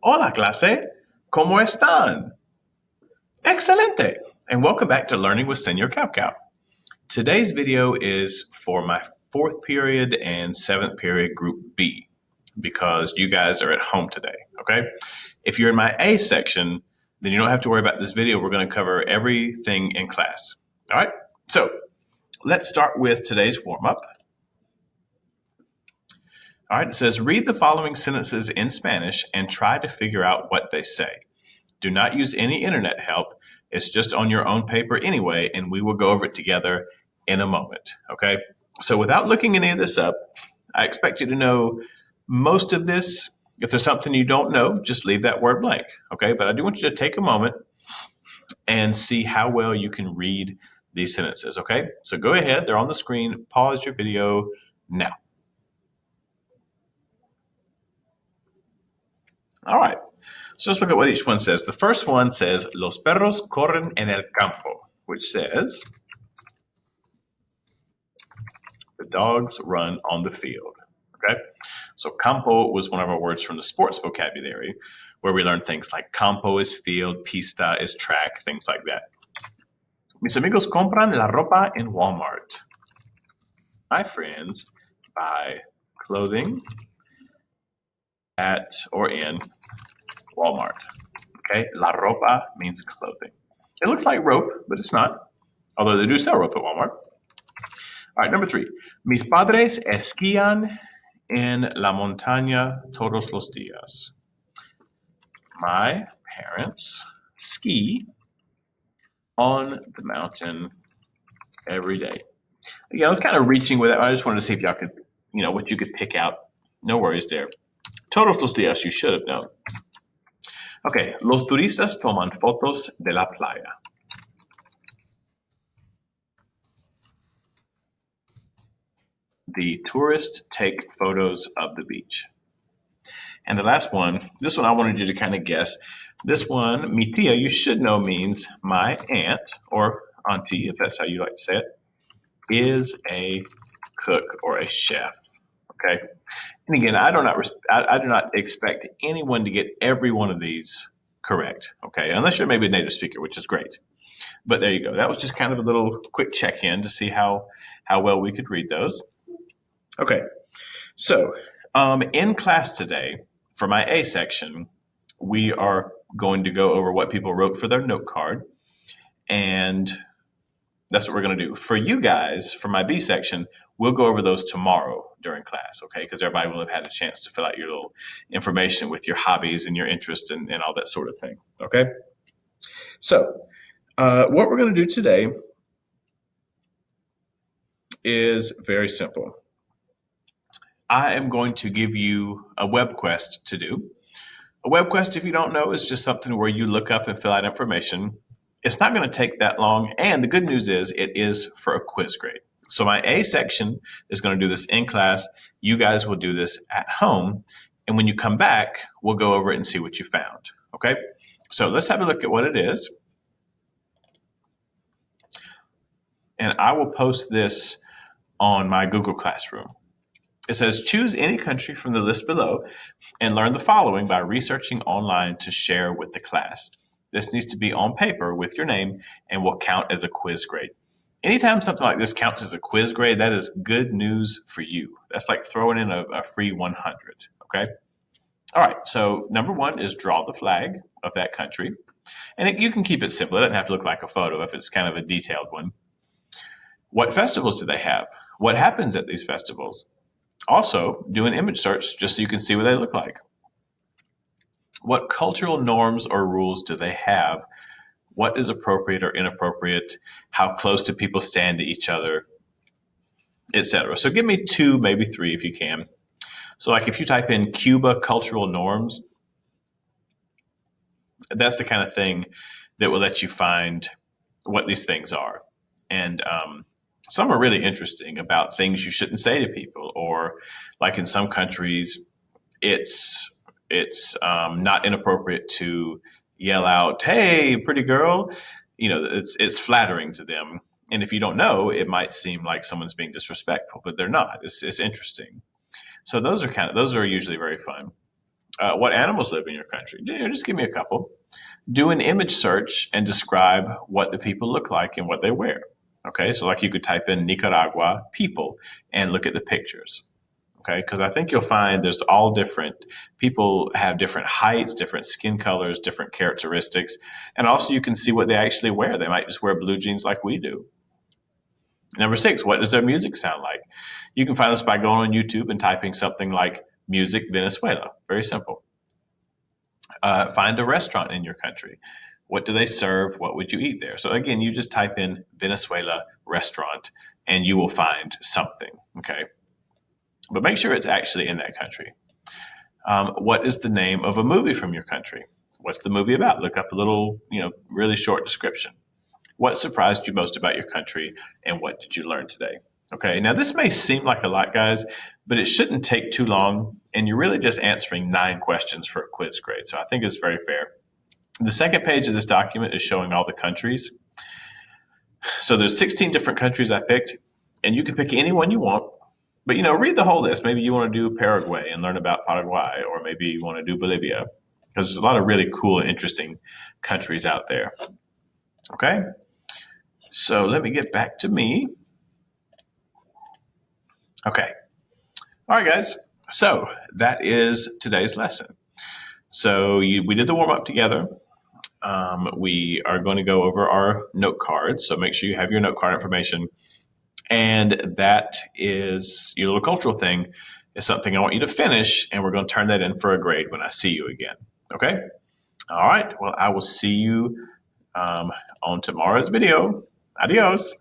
Hola clase, ¿cómo están? Excelente, and welcome back to Learning with Senor Cow Cow. Today's video is for my fourth period and seventh period group B because you guys are at home today, okay? If you're in my A section, then you don't have to worry about this video. We're going to cover everything in class. All right, so let's start with today's warm-up. All right, it says read the following sentences in Spanish and try to figure out what they say. Do not use any internet help. It's just on your own paper anyway, and we will go over it together in a moment, okay? So without looking any of this up, I expect you to know most of this. If there's something you don't know, just leave that word blank, okay? But I do want you to take a moment and see how well you can read these sentences, okay? So go ahead, they're on the screen. Pause your video now. All right, so let's look at what each one says. The first one says, Los perros corren en el campo, which says, the dogs run on the field. Okay, so campo was one of our words from the sports vocabulary, where we learn things like campo is field, pista is track, things like that. Mis amigos compran la ropa en Walmart. My friends buy clothing at or in Walmart. Okay, la ropa means clothing. It looks like rope, but it's not, although they do sell rope at Walmart. All right, number 3. Mis padres esquían en la montaña todos los días. My parents ski on the mountain every day. Again, I was kind of reaching with it. I just wanted to see if y'all could, what you could pick out. No worries there. Todos los días, you should have known. Okay, los turistas toman fotos de la playa. The tourists take photos of the beach. And the last one, this one I wanted you to kind of guess. This one, mi tía, you should know means my aunt or auntie, if that's how you like to say it, is a cook or a chef. Okay. And again, I do not expect anyone to get every one of these correct. Okay, unless you're maybe a native speaker, which is great. But there you go. That was just kind of a little quick check-in to see how well we could read those. Okay, so in class today, for my A section, we are going to go over what people wrote for their note card, and that's what we're going to do. For you guys, for my B section, we'll go over those tomorrow during class, okay? Because everybody will have had a chance to fill out your little information with your hobbies and your interests and all that sort of thing, okay? So what we're going to do today is very simple. I am going to give you a Webquest to do. A Webquest, if you don't know, is just something where you look up and fill out information. It's not going to take that long, and the good news is it is for a quiz grade. So my A section is going to do this in class. You guys will do this at home, and when you come back, we'll go over it and see what you found, okay? So let's have a look at what it is. And I will post this on my Google Classroom. It says, choose any country from the list below and learn the following by researching online to share with the class. This needs to be on paper with your name and will count as a quiz grade. Anytime something like this counts as a quiz grade, that is good news for you. That's like throwing in a free 100, okay? All right, so number 1 is draw the flag of that country. And you can keep it simple. It doesn't have to look like a photo if it's kind of a detailed one. What festivals do they have? What happens at these festivals? Also, do an image search just so you can see what they look like. What cultural norms or rules do they have? What is appropriate or inappropriate? How close do people stand to each other? Etc. So give me 2, maybe 3 if you can. So like if you type in Cuba cultural norms, that's the kind of thing that will let you find what these things are. And some are really interesting about things you shouldn't say to people, or like in some countries, it's not inappropriate to yell out, "Hey, pretty girl!" It's flattering to them. And if you don't know, it might seem like someone's being disrespectful, but they're not. It's interesting. So those are usually very fun. What animals live in your country? Just give me a couple. Do an image search and describe what the people look like and what they wear. Okay, so like you could type in Nicaragua people and look at the pictures. Okay, because I think you'll find there's all different people have different heights, different skin colors, different characteristics, and also you can see what they actually wear. They might just wear blue jeans like we do. Number six, what does their music sound like? You can find this by going on YouTube and typing something like music Venezuela. Very simple. Find a restaurant in your country. What do they serve? What would you eat there? So again, you just type in Venezuela restaurant and you will find something. Okay. But make sure it's actually in that country. What is the name of a movie from your country? What's the movie about? Look up a little, really short description. What surprised you most about your country and what did you learn today? Okay, now this may seem like a lot, guys, but it shouldn't take too long, and you're really just answering 9 questions for a quiz grade, so I think it's very fair. The second page of this document is showing all the countries. So there's 16 different countries I picked, and you can pick any one you want. But read the whole list. Maybe you want to do Paraguay and learn about Paraguay, or maybe you want to do Bolivia, because there's a lot of really cool and interesting countries out there. Okay, so let me get back to me. Okay, all right, guys. So that is today's lesson. So we did the warm up together. We are going to go over our note cards. So make sure you have your note card information. And that is your little cultural thing is something I want you to finish, and we're going to turn that in for a grade when I see you again. Okay? All right. Well, I will see you on tomorrow's video. Adios.